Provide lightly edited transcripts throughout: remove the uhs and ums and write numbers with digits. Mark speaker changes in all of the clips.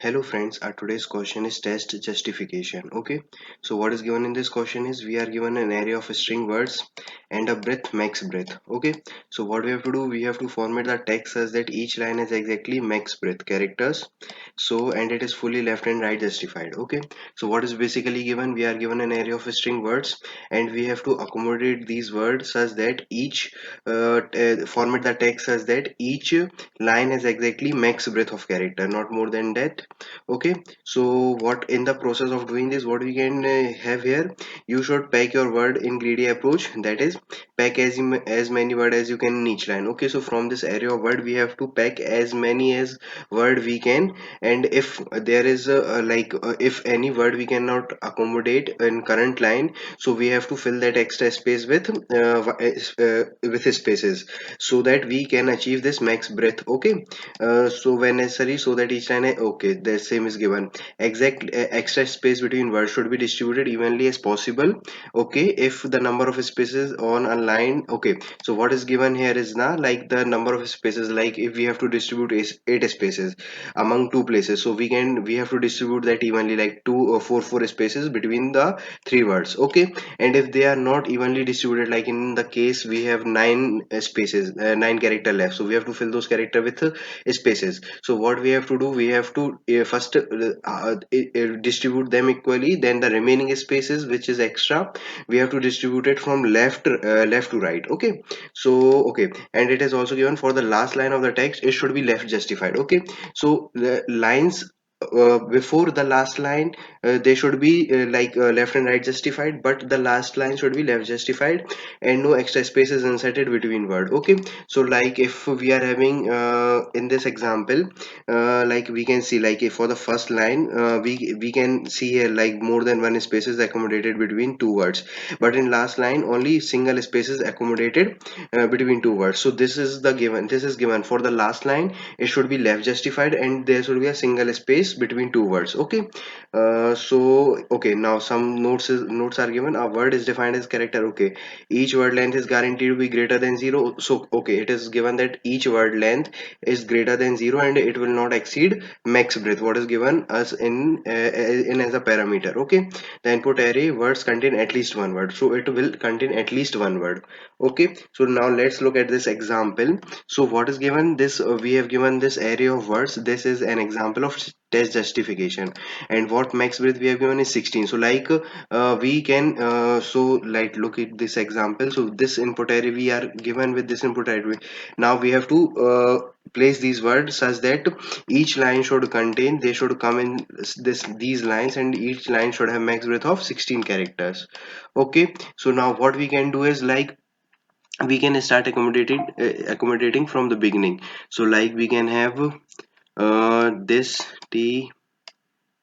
Speaker 1: Hello friends, our today's question is test justification. Okay, so what is given in this question is we are given an array of string words and a breadth max breadth. Okay, so what we have to do, we have to format the text such that each line has exactly max breadth characters. So and it is fully left and right justified. Okay, so what is basically given, we are given an array of string words and we have to accommodate these words such that each format the text such that each line has exactly max breadth of character, not more than that. Okay, so what in the process of doing this, what we can have here, you should pack your word in greedy approach, that is pack as many word as you can in each line. Okay, so from this array of word we have to pack as many as word we can, and if there is if any word we cannot accommodate in current line, so we have to fill that extra space with spaces so that we can achieve this max breadth. Okay, so when necessary, so that each line okay, the same is given. Exact extra space between words should be distributed evenly as possible. Okay, if the number of spaces on a line, okay, so what is given here is now like the number of spaces, like if we have to distribute eight spaces among two places, so we have to distribute that evenly, like two or four spaces between the three words. Okay, and if they are not evenly distributed, like in the case we have nine spaces, nine character left, so we have to fill those character with spaces. So what we have to do, we have to first distribute them equally, then the remaining spaces which is extra, we have to distribute it from left to right. Okay, so okay, and it is also given for the last line of the text, it should be left justified. Okay, so the lines before the last line, they should be left and right justified, but the last line should be left justified and no extra spaces inserted between word. Okay, so like if we are having in this example, like we can see, like if for the first line, we can see here like more than one space is accommodated between two words, but in last line only single space is accommodated between two words. So this is given for the last line, it should be left justified and there should be a single space between two words. Okay, so okay, now some notes are given. A word is defined as character. Okay, each word length is guaranteed to be greater than zero. So okay, it is given that each word length is greater than zero and it will not exceed max breadth, what is given us in as a parameter. Okay, the input array words contain at least one word, so it will contain at least one word. Okay, so now let's look at this example. So what is given, this we have given this array of words, this is an example of test justification, and what max breadth we have given is 16. So like we can like look at this example. So this input array we are given with this input array, now we have to place these words such that each line should contain, they should come in these lines, and each line should have max breadth of 16 characters. Okay, so now what we can do is like we can start accommodating from the beginning. So like we can have this T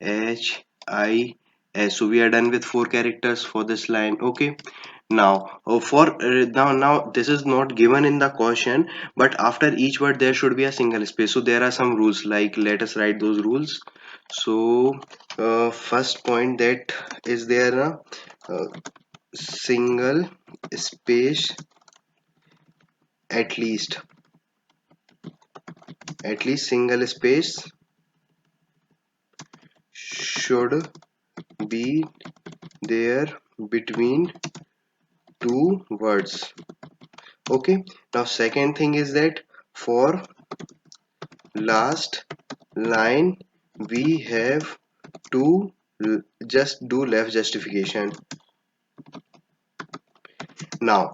Speaker 1: H I S. So we are done with four characters for this line. Okay, now for now this is not given in the question, but after each word there should be a single space. So there are some rules, like let us write those rules. So first point that is there, uh, single space, at least single space should be there between two words. Okay, now second thing is that for last line we have to just do left justification. Now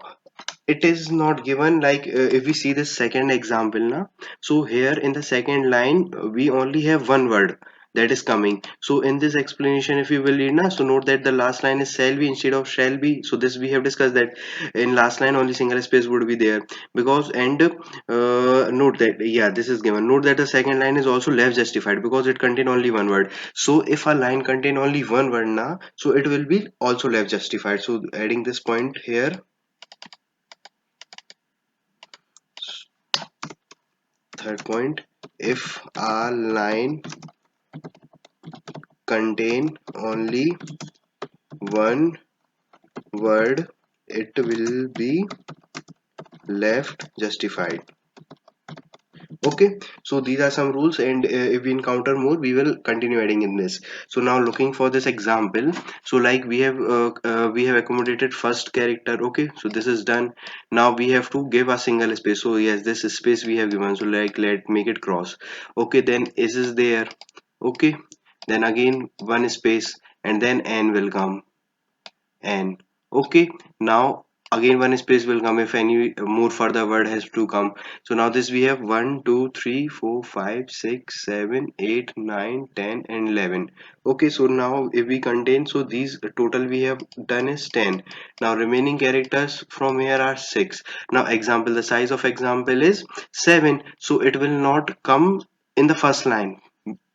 Speaker 1: it is not given, like if we see this second example now, so here in the second line we only have one word that is coming. So in this explanation, if you will read now, so note that the last line is shall be instead of shall be. So this we have discussed that in last line only single space would be there, because and note that, yeah, this is given. Note that the second line is also left justified because it contain only one word. So if a line contain only one word now, so it will be also left justified. So adding this point here. Third point, if a line contain only one word, it will be left justified. Okay, so these are some rules, and if we encounter more we will continue adding in this. So now looking for this example, so like we have accommodated first character. Okay, so this is done. Now we have to give a single space. So yes, this space we have given, so like let make it cross. Okay, then is there. Okay, then again one space, and then n will come. N. Okay, now again one space will come if any more further word has to come. So now this we have 1 2 3 4 5 6 7 8 9 10 and 11. Okay, so now if we contain, so these total we have done is 10. Now remaining characters from here are 6. Now example, the size of example is 7, so it will not come in the first line.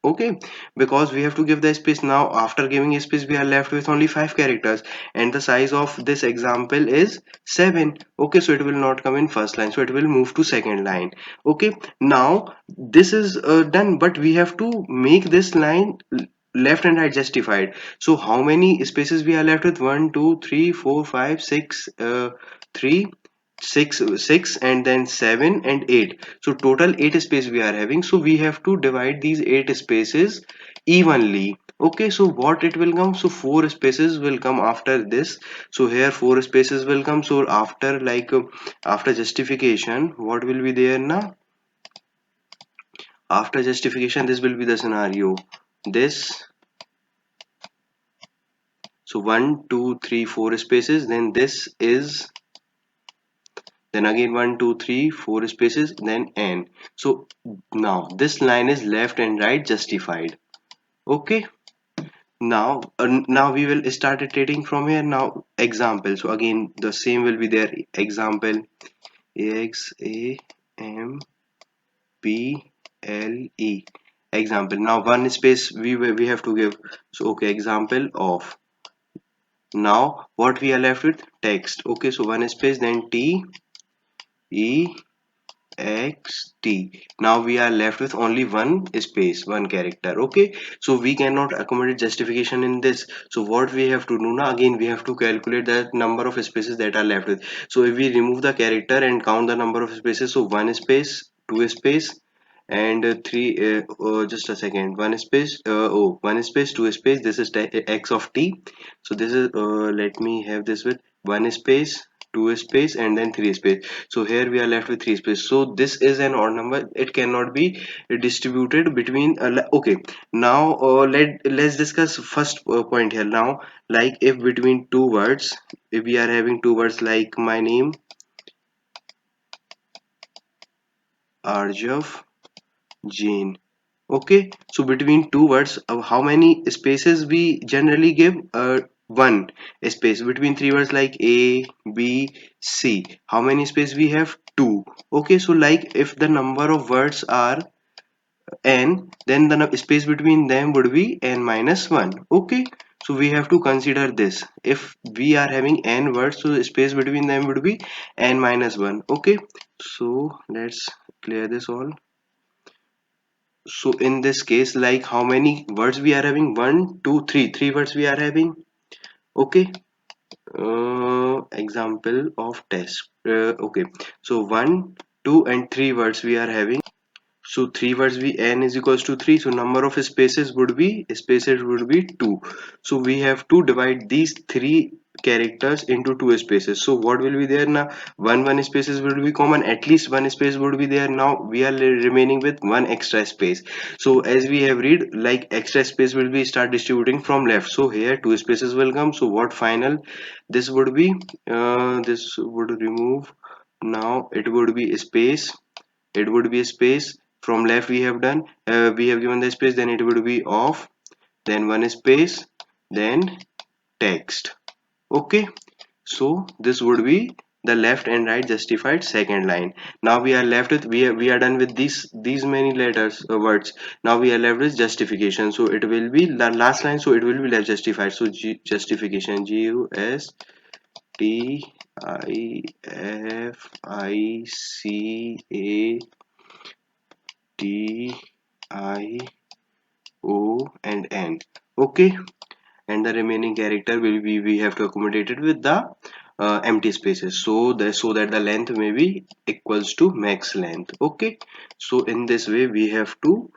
Speaker 1: Okay, because we have to give the space. Now after giving a space we are left with only 5 characters, and the size of this example is 7. Okay, so it will not come in first line, so it will move to second line. Okay, now this is done, but we have to make this line left and right justified. So how many spaces we are left with? 1 2 3 4 5 6 3 6 and then 7 and 8. So total 8 space we are having, so we have to divide these 8 spaces evenly. Okay, so what it will come, so 4 spaces will come after this. So here 4 spaces will come. So after after justification, what will be there now? After justification, this will be the scenario, this. So 1 2 3 4 spaces, then this is, then again 1 2 3 4 spaces, then n. So now this line is left and right justified. Okay, now we will start iterating from here. Now example, so again the same will be there. Example, ax a m p l e. Example, now one space we have to give. So okay, example of. Now what we are left with? Text. Okay, so one space, then t e xt. Now we are left with only one space, one character. Okay, so we cannot accommodate justification in this. So what we have to do now, again we have to calculate the number of spaces that are left with. So if we remove the character and count the number of spaces, so one space, two space, and three just a second, one space, one space, two space, this is x of t. So this is let me have this with one space, two space, and then three space. So here we are left with three space. So this is an odd number, it cannot be distributed between okay, now let's discuss first point here. Now like if between two words, if we are having two words like my name Arjav Jane. Okay, so between two words, how many spaces we generally give? One space. Between three words like A, B, C, how many space we have? Two. Okay, so like if the number of words are n, then the space between them would be n minus 1. Okay, so we have to consider this. If we are having n words, so the space between them would be n minus 1. Okay, so let's clear this all. So in this case, like how many words we are having? One, two, three. Three words we are having. Okay. Example of test. Okay. So one, two, and three words we are having. So three words we n is equals to 3. So number of spaces would be 2. So we have to divide these three characters into two spaces. So what will be there now? One spaces will be common. At least one space would be there. Now we are remaining with one extra space. So as we have read, like extra space will be start distributing from left. So here two spaces will come. So what final? This would be this would remove. Now it would be a space, it would be a space. From left we have done, we have given the space, then it would be off, then one space, then text. Okay, so this would be the left and right justified second line. Now we are left with, we are done with these many letters, words. Now we are left with justification, so it will be the last line, so it will be left justified. So justification, Justification and N. Okay, and the remaining character will be, we have to accommodate it with the empty spaces, so that the length may be equals to max length. Okay, so in this way we have to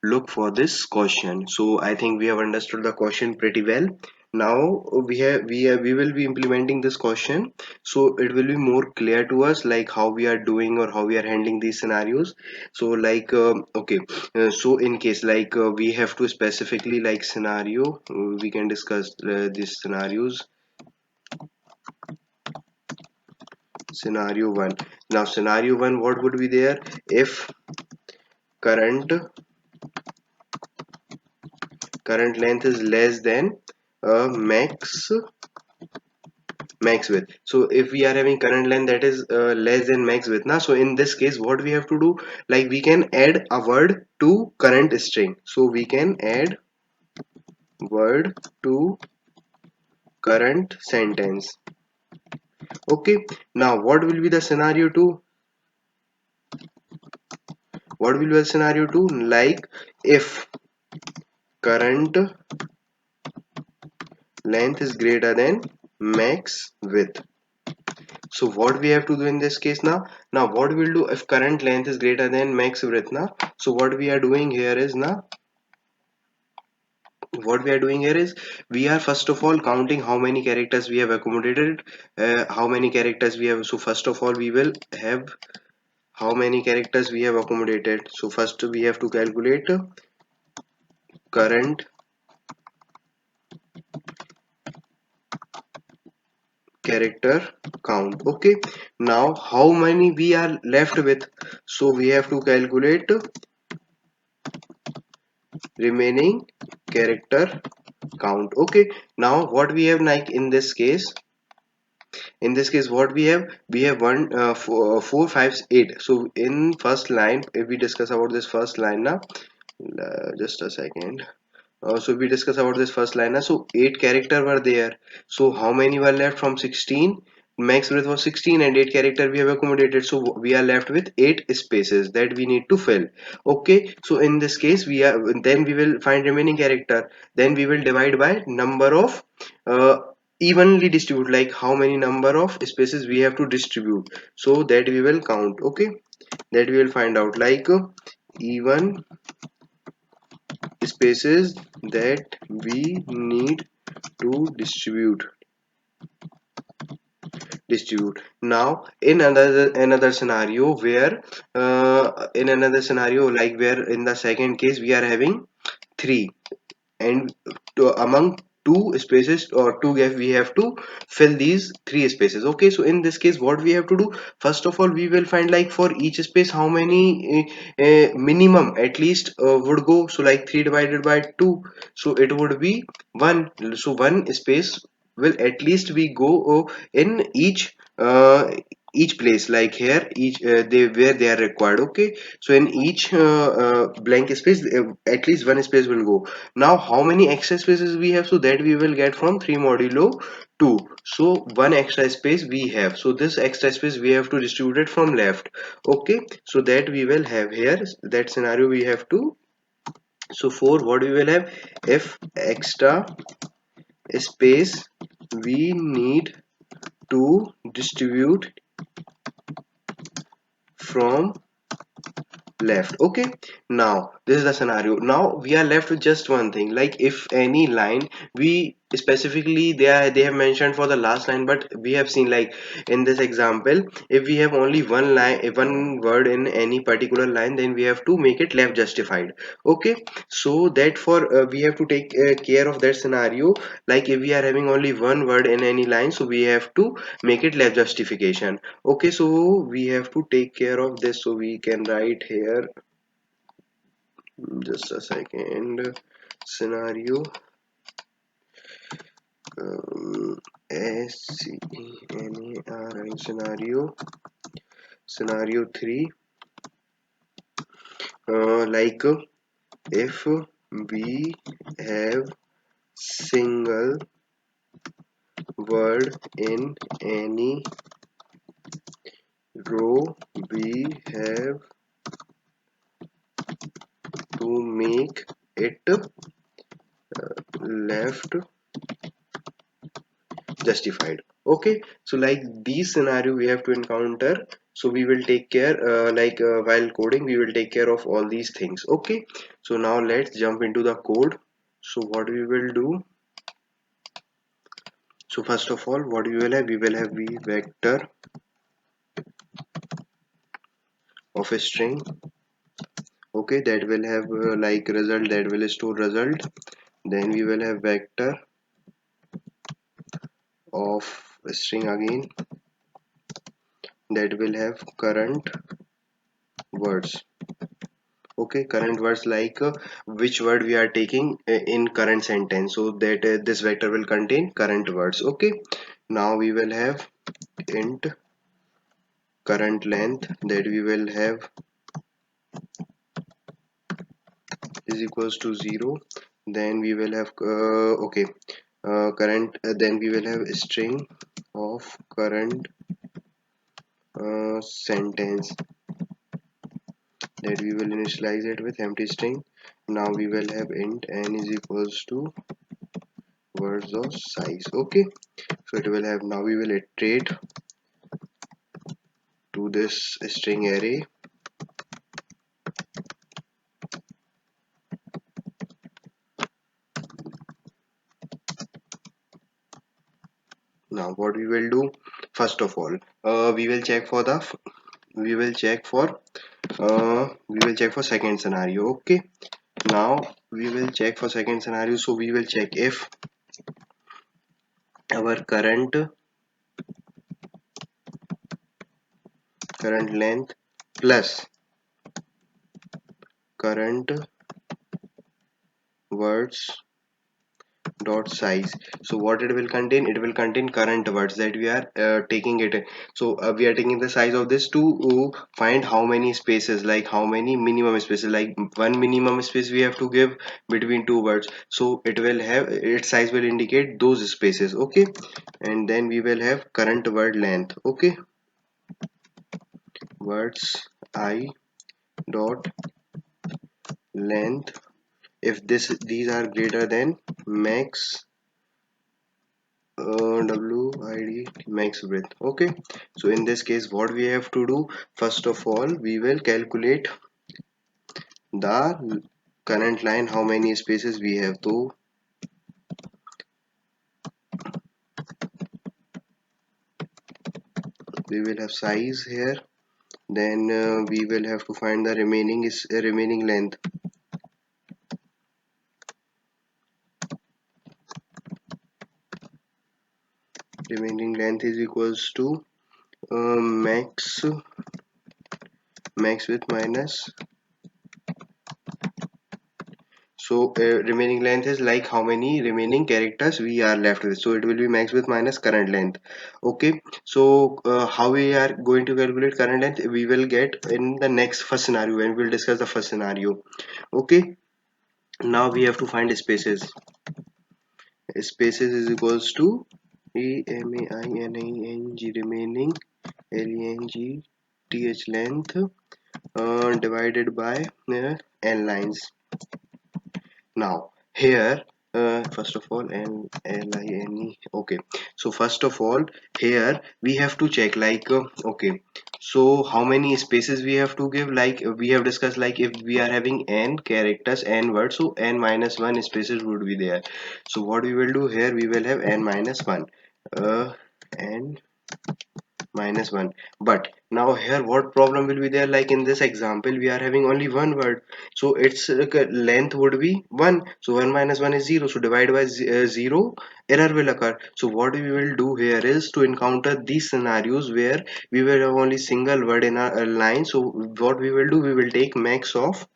Speaker 1: look for this question. So I think we have understood the question pretty well. Now we will be implementing this question, so it will be more clear to us like how we are doing or how we are handling these scenarios. So like okay, so in case like we have to specifically like scenario, we can discuss these scenarios. Scenario 1. Now scenario 1, what would be there? If current current length is less than max width. So if we are having current length that is less than max width now, so in this case what we have to do, like we can add a word to current string. So we can add word to current sentence. Okay, now what will be the scenario 2? What will be the scenario 2? Like if current length is greater than max width. So what we have to do in this case now? Now what we'll do if current length is greater than max width now? So what we are doing here is now, what we are doing here is we are first of all counting how many characters we have accommodated, how many characters we have. So first of all we will have how many characters we have accommodated. So first we have to calculate current character count. Okay, now how many we are left with? So we have to calculate remaining character count. Okay, now what we have, like in this case what we have one 4 5 8. So in first line, if we discuss about this first line now, just a second. So we discuss about this first liner. So 8 character were there. So how many were left from 16? Max width was 16 and 8 character we have accommodated. So we are left with 8 spaces that we need to fill. Okay. So in this case then we will find remaining character. Then we will divide by number of evenly distribute, like how many number of spaces we have to distribute. So that we will count. Okay. That we will find out like even spaces that we need to distribute. Now in another scenario where in another scenario like where in the second case we are having 3, and among two spaces or two gaps we have to fill these 3 spaces. Okay, so in this case what we have to do, first of all we will find like for each space how many minimum at least would go. So like 3 divided by 2, so it would be 1. So one space will at least we go in each place, like here each they where they are required. Okay, so in each blank space at least one space will go. Now how many extra spaces we have? So that we will get from 3 modulo 2. So one extra space we have, so this extra space we have to distribute it from left. Okay, so that we will have here that scenario we have to. So for what we will have, if extra space we need to distribute from left. Okay, now this is the scenario. Now we are left with just one thing, like if any line we specifically they have mentioned for the last line, but we have seen like in this example if we have only one line, one word in any particular line, then we have to make it left justified. Okay, so that for we have to take care of that scenario. Like if we are having only one word in any line, so we have to make it left justification. Okay, so we have to take care of this, so we can write here just a second. Scenario SCENARI scenario 3, like if we have single word in any row, we have to make it left justified. Okay, so like these scenario we have to encounter, so we will take care while coding we will take care of all these things. Okay, so now let's jump into the code. So what we will do, so first of all what we will have v vector of a string. Okay, that will have like result, that will store result. Then we will have vector of a string again, that will have current words. Okay, current words like which word we are taking in current sentence, so that this vector will contain current words. Okay, now we will have int current length, that we will have is equals to 0. Then we will have okay, current then we will have a string of current sentence, that we will initialize it with empty string. Now we will have int n is equals to words of size. Okay, so it will have, now we will iterate to this string array. Now what we will do, first of all we will check for the we will check for we will check for second scenario. Okay, now we will check for second scenario, so we will check if our current length plus current words dot size, so what it will contain, it will contain current words that we are taking it. So we are taking the size of this to find how many spaces, like how many minimum spaces, like one minimum space we have to give between two words, so it will have, its size will indicate those spaces. Okay, and then we will have current word length. Okay, words I dot length, if these are greater than max WID max width. Okay, so in this case what we have to do, first of all we will calculate the current line, how many spaces we have. So we will have size here, then we will have to find the remaining is remaining length. Remaining length is equals to max width minus, so remaining length is like how many remaining characters we are left with, so it will be max width minus current length. Okay, so how we are going to calculate current length, we will get in the next first scenario when we will discuss the first scenario. Okay, now we have to find spaces. Spaces is equals to remaing remaining length length divided by n lines. Now here first of all line, okay, so first of all here we have to check like okay, so how many spaces we have to give, like we have discussed, like if we are having n characters, n words, so n minus 1 spaces would be there. So what we will do here, we will have n minus 1 n minus 1. But now here what problem will be there, like in this example we are having only one word, so its length would be 1, so 1 minus 1 is 0, so divide by 0, error will occur. So what we will do here is to encounter these scenarios where we will have only single word in a line, so what we will do, we will take max of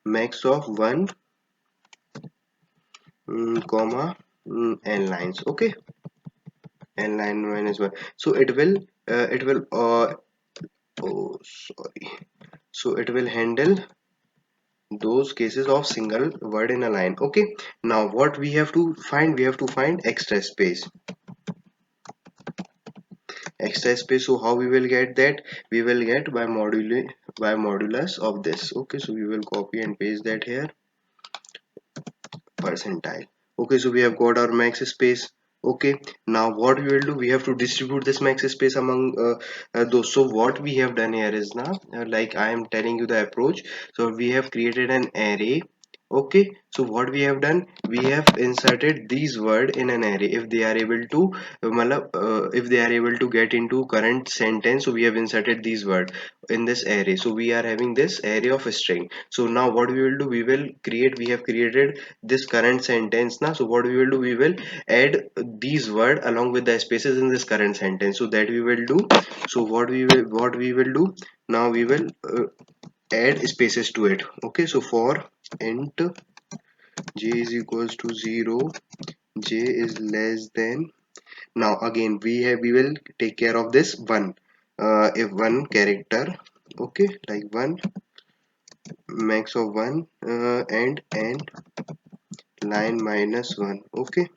Speaker 1: 1 comma n lines. Okay, n line minus 1, so it will oh sorry, so it will handle those cases of single word in a line. Okay, now what we have to find, we have to find extra space. So how we will get that, we will get by modulus of this. Okay, so we will copy and paste that here, percentile. Okay, so we have got our max space. Okay, now what we will do, we have to distribute this max space among those. So what we have done here is now, like I am telling you the approach. So we have created an array. Okay, so what we have done, we have inserted these word in an array if they are able to if they are able to get into current sentence. So we have inserted these word in this array. So we are having this array of string. So now what we will do, we have created this current sentence now. So what we will do, we will add these word along with the spaces in this current sentence. So that we will do. So what we will do now, we will add spaces to it. Okay, so for int j is equals to 0, j is less than. Now again we will take care of this one, if one character, okay, like one, max of one, and line minus one. Okay,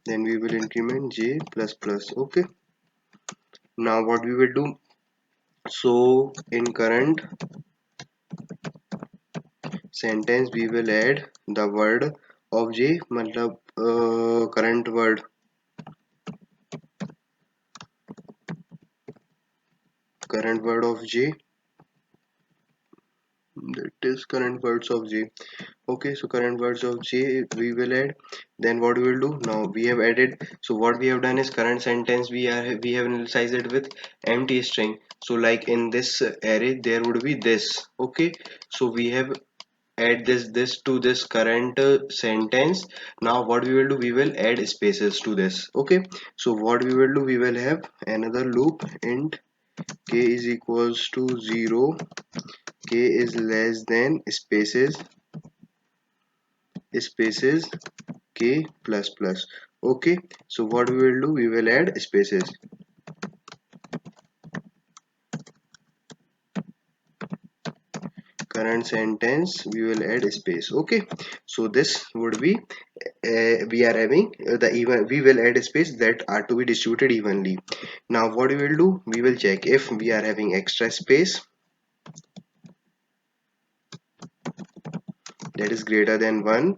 Speaker 1: then we will increment j plus plus. Okay, now what we will do, so in current sentence we will add the word of j, matlab current word of j, that is current words of j. Okay, so current words of j we will add. Then what we will do, now we have added. So what we have done is current sentence we have initialized it with empty string. So like in this array there would be this. Okay, so we have add this to this current sentence. Now what we will do, we will add spaces to this. Okay, so what we will do, we will have another loop int k is equals to 0, k is less than spaces k plus plus. Okay, so what we will do, we will add spaces. Current sentence we will add space. Okay, so this would be we are having the even, we will add space that are to be distributed evenly. Now what we will do, we will check if we are having extra space that is greater than 1,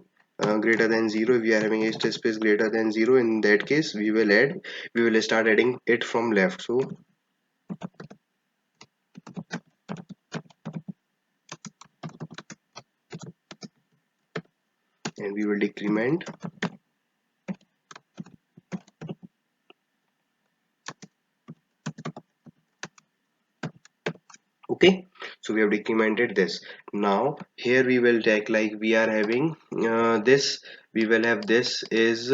Speaker 1: greater than 0. If we are having extra space greater than 0, in that case we will start adding it from left. So and we will decrement. Okay, so we have decremented this. Now here we will take, like we are having this, we will have this is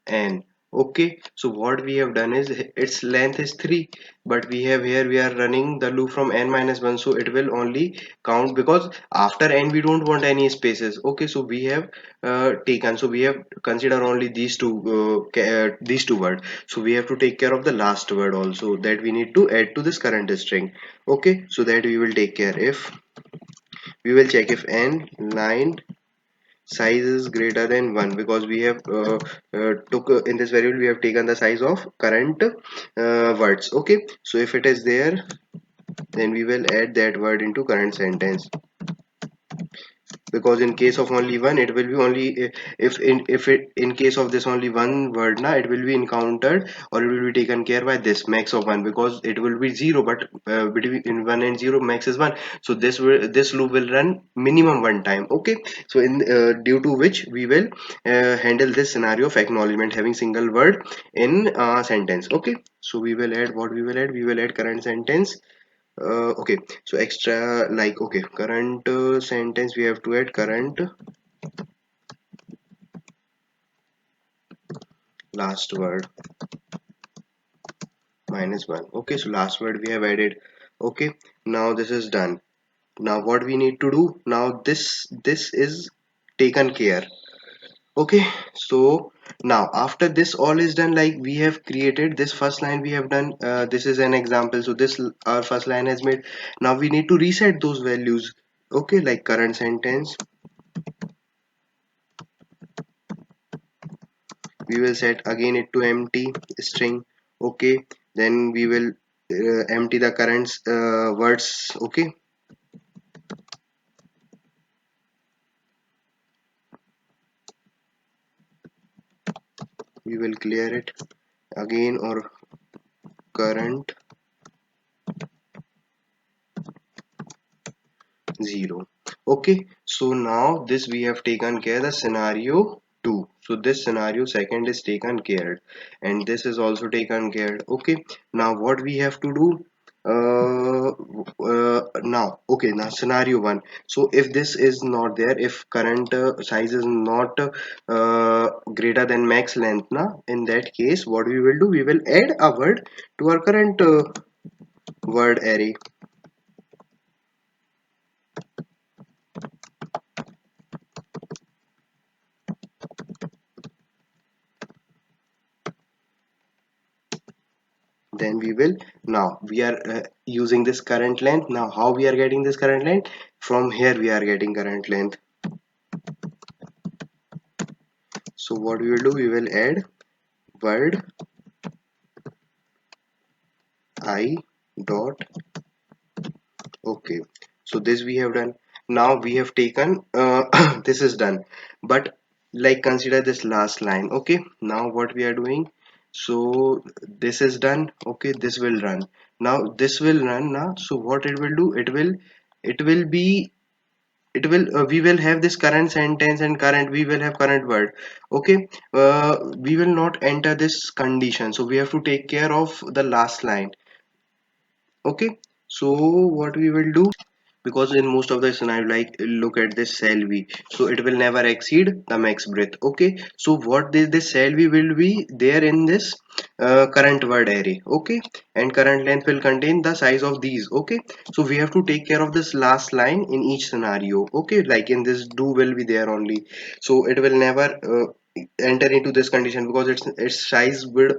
Speaker 1: n. Okay, so what we have done is its length is 3, but we have here we are running the loop from n minus 1, so it will only count because after n we don't want any spaces. Okay, so we have taken, so we have consider only these two words. So we have to take care of the last word also that we need to add to this current string. Okay, so that we will take care if we will check if n line size is greater than 1, because we have took in this variable we have taken the size of current words. Okay, so if it is there, then we will add that word into current sentence, because in case of only one it will be only if it in case of this only one word, na, it will be encountered or it will be taken care by this max of 1, because it will be 0, but between in 1 and 0 max is 1. So this loop will run minimum one time. Okay, so in due to which we will handle this scenario of acknowledgement having single word in sentence. Okay, so we will add, what we will add current sentence. Okay, so extra, like, okay, current sentence we have to add current last word minus 1. Okay, so last word we have added. Okay, now this is done. Now what we need to do, now this is taken care. Okay, so now after this all is done, like we have created this first line we have done, this is an example. So this our first line has made. Now we need to reset those values. Okay, like current sentence we will set again it to empty string. Okay, then we will empty the current words. Okay, we will clear it again, or current 0. Okay, so now this we have taken care the scenario 2. So this scenario second is taken care, and this is also taken care. Okay, now what we have to do, now okay, now scenario 1. So if this is not there, if current size is not greater than max length, now in that case what we will do, we will add a word to our current word array. Then we will, now we are using this current length. Now how we are getting this current length? From here we are getting current length. So what we will do, we will add word I dot. Okay, so this we have done. Now we have taken this is done, but like consider this last line. Okay, now what we are doing, so this is done. Okay, this will run. Now this will run now. So what it will do, it will be, it will we will have this current sentence and current, we will have current word. Okay, we will not enter this condition, so we have to take care of the last line. Okay, so what we will do, because in most of the scenario, like look at this cell v, so it will never exceed the max breadth. Okay, so what this cell v will be there in this current word array. Okay, and current length will contain the size of these. Okay, so we have to take care of this last line in each scenario. Okay, like in this do will be there only, so it will never enter into this condition, because its size will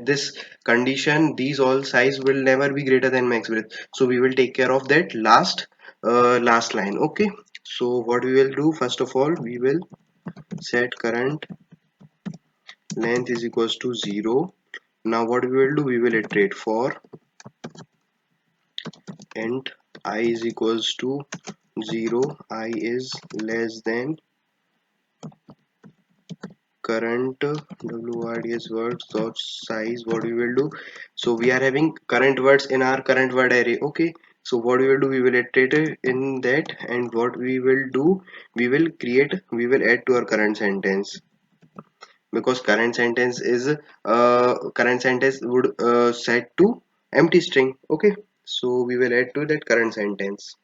Speaker 1: this condition, these all size will never be greater than max breadth. So we will take care of that last line. Okay, so what we will do, first of all we will set current length is equals to 0. Now what we will do, we will iterate for int I is equals to 0, I is less than current words words dot size. What we will do, so we are having current words in our current word array. Okay, so what we will do, we will iterate it in that, and what we will do, we will add to our current sentence, because current sentence would set to empty string. Okay, so we will add to that current sentence.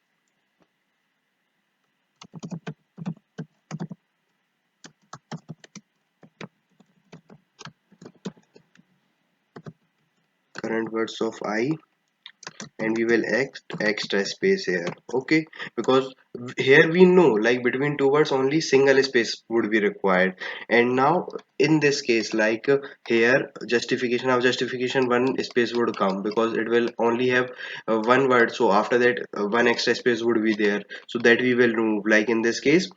Speaker 1: Current words of I, and we will extra space here. Okay, because here we know, like between two words only single space would be required. And now in this case, like here justification, of justification one space would come, because it will only have one word, so after that one extra space would be there, so that we will remove. Like in this case,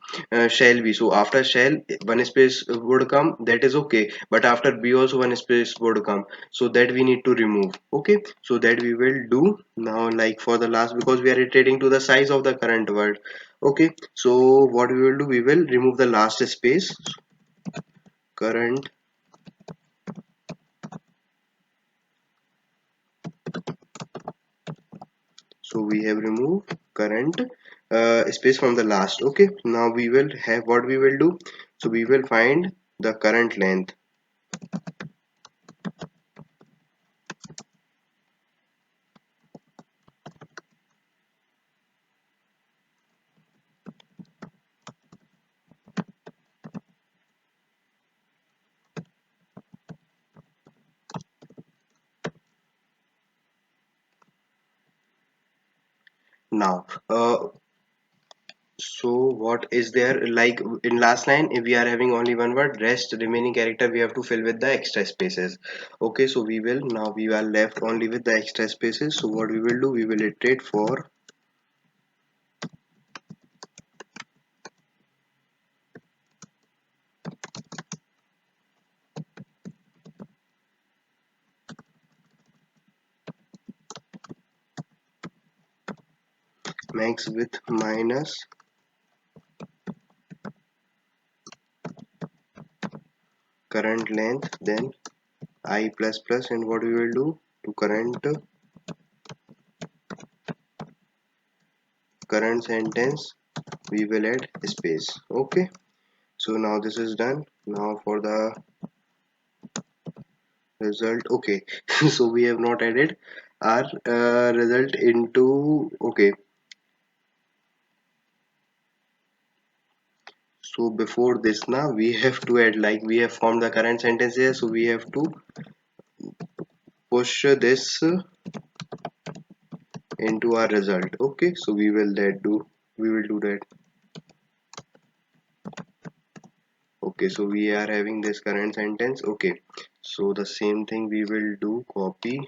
Speaker 1: shall be, so after shall one space would come, that is okay, but after be also one space would come, so that we need to remove. Okay, so that we will do now. Like for the last, because we are iterating to the size of the current word. Okay, so what we will do, we will remove the last space, current, so we have removed current space from the last. Okay, now we will have, what we will do, so we will find the current length. Now so what is there, like in last line, if we are having only one word, rest remaining character we have to fill with the extra spaces. Okay, so we will, now we are left only with the extra spaces, so what we will do, we will iterate for max with minus current length, then I plus plus, and what we will do to current sentence we will add space. Okay, so now this is done. Now for the result, okay. So we have not added our result into, okay. So before this now we have to add, like we have formed the current sentence here, so we have to push this into our result. Okay, so we will do that. Okay, so we are having this current sentence. Okay, so the same thing we will do, copy,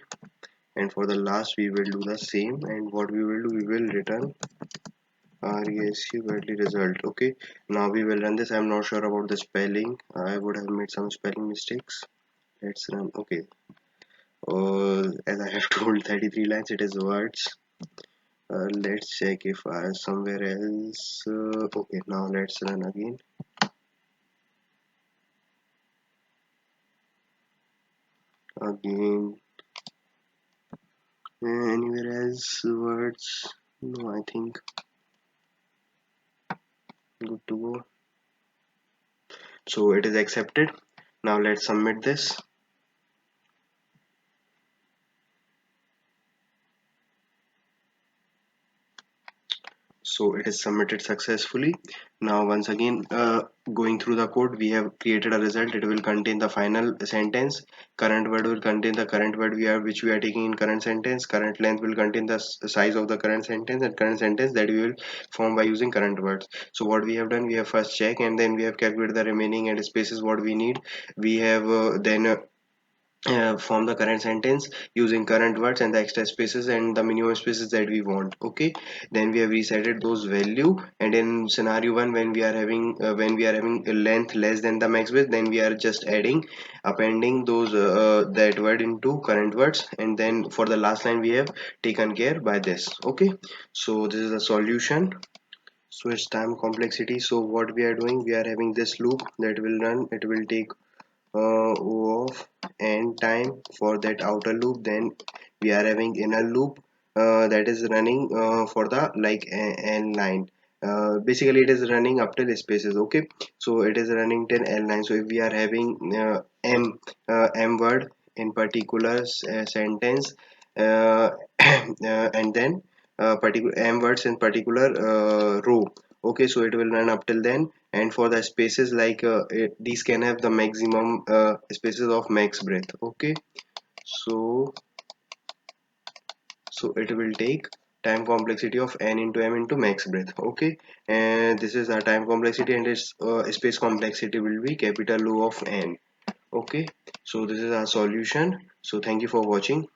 Speaker 1: and for the last we will do the same, and what we will do, we will return RESU value result. Okay, now we will run this. I'm not sure about the spelling. I would have made some spelling mistakes. Let's run. Okay, as I have told 33 lines, it is words. Let's check if I somewhere else. Okay, now let's run again. Again, anywhere else words? No, I think good to go. So it is accepted. Now let's submit this. So it is submitted successfully. Now once again, going through the code, we have created a result. It will contain the final sentence. Current word will contain the current word which we are taking in current sentence. Current length will contain the size of the current sentence, and current sentence that we will form by using current words. So what we have done, we have first check, and then we have calculated the remaining and spaces what we need. We have then form the current sentence using current words and the extra spaces and the minimum spaces that we want. Okay, then we have resetted those value, and in scenario one, when we are having a length less than the max width, then we are just appending those that word into current words, and then for the last line we have taken care by this. Okay, so this is a solution. So it's time complexity. So what we are doing, we are having this loop that will run. It will take of n time for that outer loop. Then we are having inner loop that is running for the like n line. Basically it is running up till spaces. Okay, so it is running till n line. So if we are having m word in particular sentence, uh, and then particular m words in particular row. Okay, so it will run up till then, and for the spaces, like these can have the maximum spaces of max breadth. Okay, so it will take time complexity of n into m into max breadth. Okay, and this is our time complexity, and its space complexity will be capital O of n. Okay, so this is our solution. So thank you for watching.